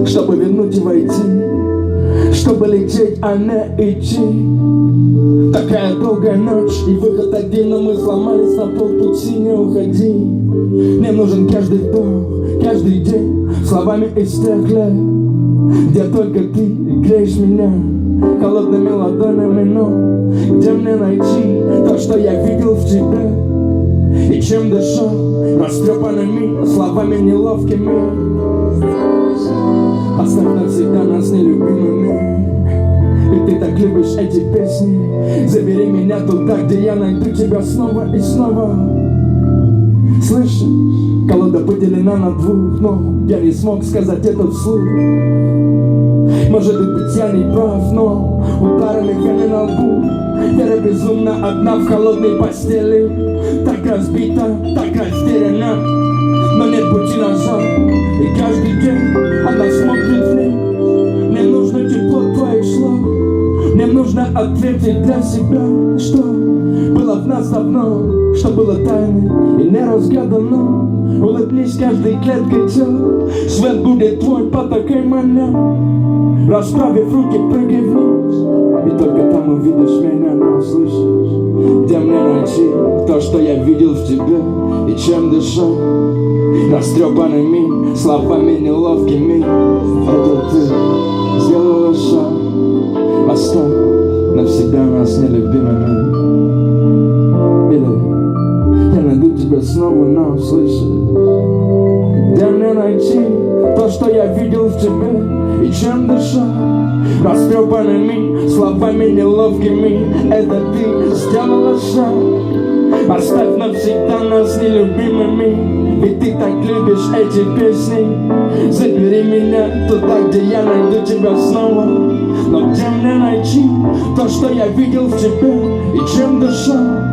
чтобы вернуть и войти, чтобы лететь, а не идти. Такая долгая ночь и выход один, но мы сломались на полпути, не уходи. Мне нужен каждый вдох, каждый день, словами из тех лет, где только ты греешь меня холодными ладонями, но где мне найти то, что я видел в тебе? И чем дышал растрепанными словами неловкими? Оставь навсегда нас нелюбимыми. Ведь ты так любишь эти песни. Забери меня туда, где я найду тебя снова и снова. Слышишь, колода поделена на двух, но я не смог сказать это вслух. Может быть, я не прав, но ударами вены на лбу. Вера безумно одна в холодной постели, так разбита, так растеряна, но нет пути назад. И каждый день она смотрит вниз. Мне нужно тепло твоих слов. Мне нужно ответить для себя, что было в нас давно, что было тайной и неразгадано. Улыбнись каждой клеткой тела, свет будет твой по такой манере. Расправив руки, прыгай вниз, и только там увидишь меня, но слышишь, где мне найти то, что я видел в тебе, и чем дышал растрепанными словами неловкими. Это ты сделала шаг, оставь навсегда нас нелюбимыми. Или я найду тебя снова, но слышишь, где мне найти то, что я видел в тебе, и чем дышал растрепанными словами неловкими. Это ты сделала шаг, оставь навсегда нас нелюбимыми. Ведь ты так любишь эти песни. Забери меня туда, где я найду тебя снова. Но где мне найти то, что я видел в тебе, и чем дышал